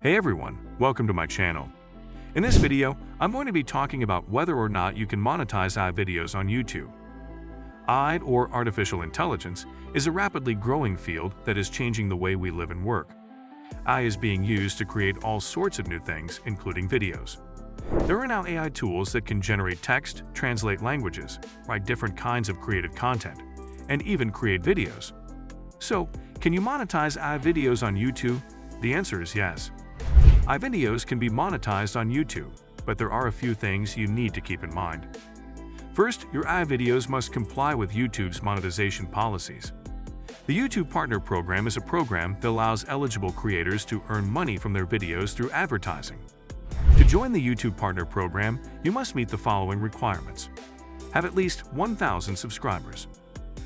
Hey everyone, welcome to my channel. In this video, I'm going to be talking about whether or not you can monetize AI videos on YouTube. AI, or artificial intelligence, is a rapidly growing field that is changing the way we live and work. AI is being used to create all sorts of new things, including videos. There are now AI tools that can generate text, translate languages, write different kinds of creative content, and even create videos. So, can you monetize AI videos on YouTube? The answer is yes. AI videos can be monetized on YouTube, but there are a few things you need to keep in mind. First, your AI videos must comply with YouTube's monetization policies. The YouTube Partner Program is a program that allows eligible creators to earn money from their videos through advertising. To join the YouTube Partner Program, you must meet the following requirements. Have at least 1,000 subscribers.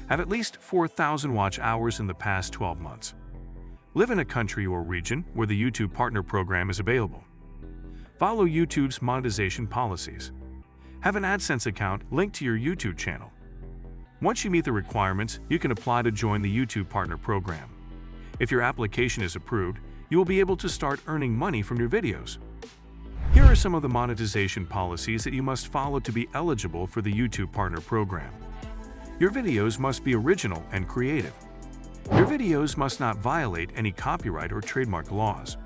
Have at least 4,000 watch hours in the past 12 months. Live in a country or region where the YouTube Partner Program is available. Follow YouTube's monetization policies. Have an AdSense account linked to your YouTube channel. Once you meet the requirements, you can apply to join the YouTube Partner Program. If your application is approved, you will be able to start earning money from your videos. Here are some of the monetization policies that you must follow to be eligible for the YouTube Partner Program. Your videos must be original and creative. Your videos must not violate any copyright or trademark laws.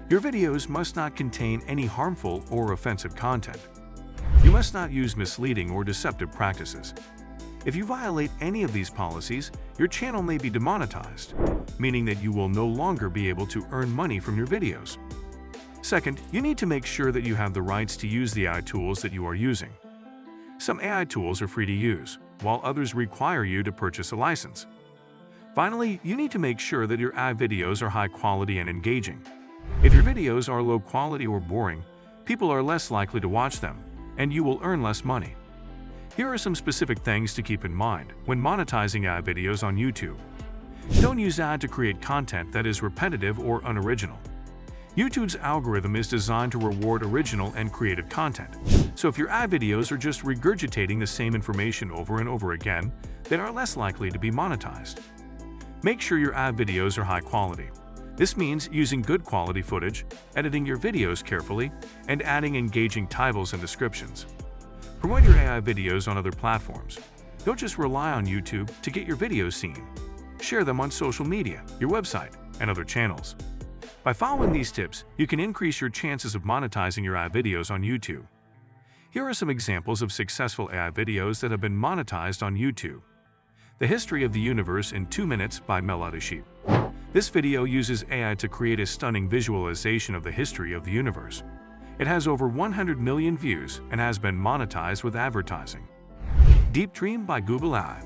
Your videos must not contain any harmful or offensive content. You must not use misleading or deceptive practices. If you violate any of these policies, your channel may be demonetized, meaning that you will no longer be able to earn money from your videos. Second, you need to make sure that you have the rights to use the AI tools that you are using. Some AI tools are free to use, while others require you to purchase a license. Finally, you need to make sure that your AI videos are high quality and engaging. If your videos are low quality or boring, people are less likely to watch them, and you will earn less money. Here are some specific things to keep in mind when monetizing AI videos on YouTube. Don't use AI to create content that is repetitive or unoriginal. YouTube's algorithm is designed to reward original and creative content. So if your AI videos are just regurgitating the same information over and over again, they are less likely to be monetized. Make sure your AI videos are high quality. This means using good quality footage, editing your videos carefully, and adding engaging titles and descriptions. Promote your AI videos on other platforms. Don't just rely on YouTube to get your videos seen. Share them on social media, your website, and other channels. By following these tips, you can increase your chances of monetizing your AI videos on YouTube. Here are some examples of successful AI videos that have been monetized on YouTube. The History of the Universe in 2 Minutes by Melody. This video uses AI to create a stunning visualization of the history of the universe. It has over 100 million views and has been monetized with advertising. Deep Dream by Google AI.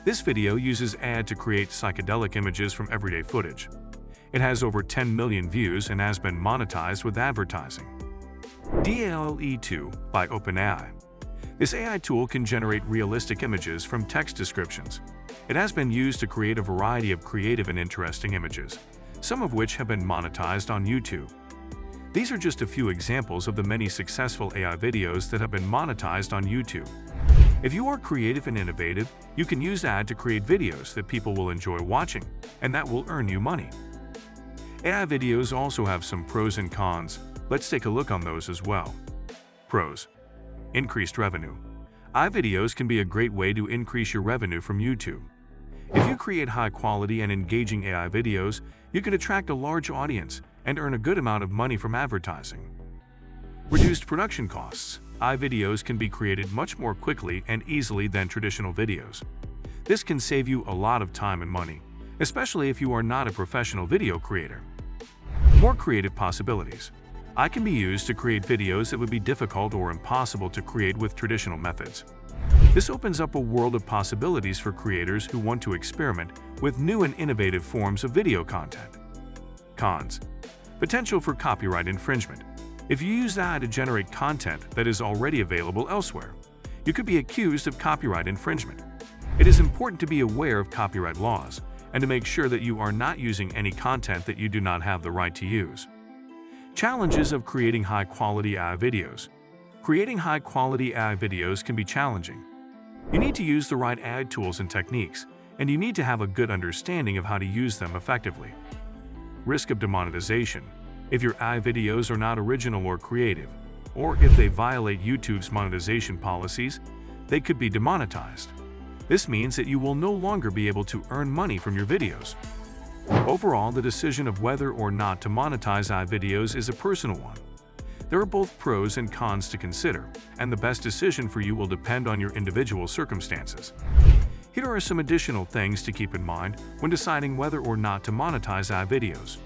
This video uses AI to create psychedelic images from everyday footage. It has over 10 million views and has been monetized with advertising. DALL-E 2 by OpenAI. This AI tool can generate realistic images from text descriptions. It has been used to create a variety of creative and interesting images, some of which have been monetized on YouTube. These are just a few examples of the many successful AI videos that have been monetized on YouTube. If you are creative and innovative, you can use AI to create videos that people will enjoy watching, and that will earn you money. AI videos also have some pros and cons. Let's take a look on those as well. Pros. Increased revenue. AI videos can be a great way to increase your revenue from YouTube. If you create high-quality and engaging AI videos, you can attract a large audience and earn a good amount of money from advertising. Reduced production costs. AI videos can be created much more quickly and easily than traditional videos. This can save you a lot of time and money, especially if you are not a professional video creator. More creative possibilities. AI can be used to create videos that would be difficult or impossible to create with traditional methods. This opens up a world of possibilities for creators who want to experiment with new and innovative forms of video content. Cons. Potential for copyright infringement. If you use AI to generate content that is already available elsewhere, you could be accused of copyright infringement. It is important to be aware of copyright laws and to make sure that you are not using any content that you do not have the right to use. Challenges of creating high-quality AI videos. Creating high-quality AI videos can be challenging. You need to use the right AI tools and techniques, and you need to have a good understanding of how to use them effectively. Risk of demonetization. If your AI videos are not original or creative, or if they violate YouTube's monetization policies, they could be demonetized. This means that you will no longer be able to earn money from your videos. Overall, the decision of whether or not to monetize AI videos is a personal one. There are both pros and cons to consider, and the best decision for you will depend on your individual circumstances. Here are some additional things to keep in mind when deciding whether or not to monetize AI videos.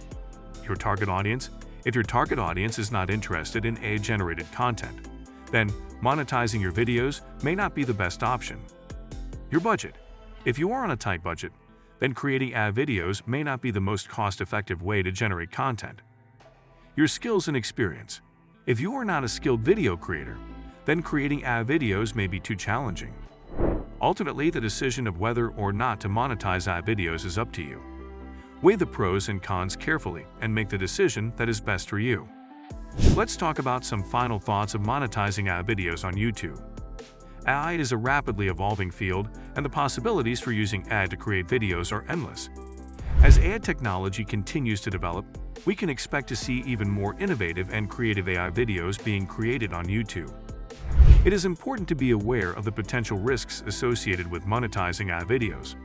Your target audience. If your target audience is not interested in AI-generated content, then monetizing your videos may not be the best option. Your budget. If you are on a tight budget, then creating AI videos may not be the most cost-effective way to generate content. Your skills and experience. If you are not a skilled video creator, then creating AI videos may be too challenging. Ultimately, the decision of whether or not to monetize AI videos is up to you. Weigh the pros and cons carefully and make the decision that is best for you. Let's talk about some final thoughts of monetizing AI videos on YouTube. AI is a rapidly evolving field, and the possibilities for using AI to create videos are endless. As AI technology continues to develop, we can expect to see even more innovative and creative AI videos being created on YouTube. It is important to be aware of the potential risks associated with monetizing AI videos.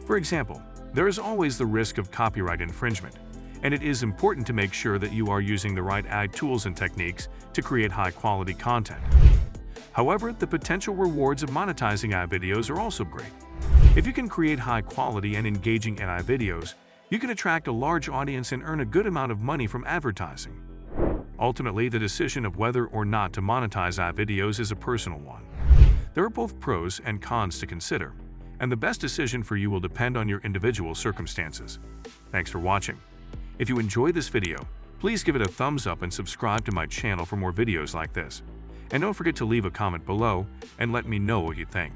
For example, there is always the risk of copyright infringement, and it is important to make sure that you are using the right AI tools and techniques to create high-quality content. However, the potential rewards of monetizing AI videos are also great. If you can create high-quality and engaging AI videos, you can attract a large audience and earn a good amount of money from advertising. Ultimately, the decision of whether or not to monetize AI videos is a personal one. There are both pros and cons to consider, and the best decision for you will depend on your individual circumstances. Thanks for watching. If you enjoyed this video, please give it a thumbs up and subscribe to my channel for more videos like this. And don't forget to leave a comment below and let me know what you think.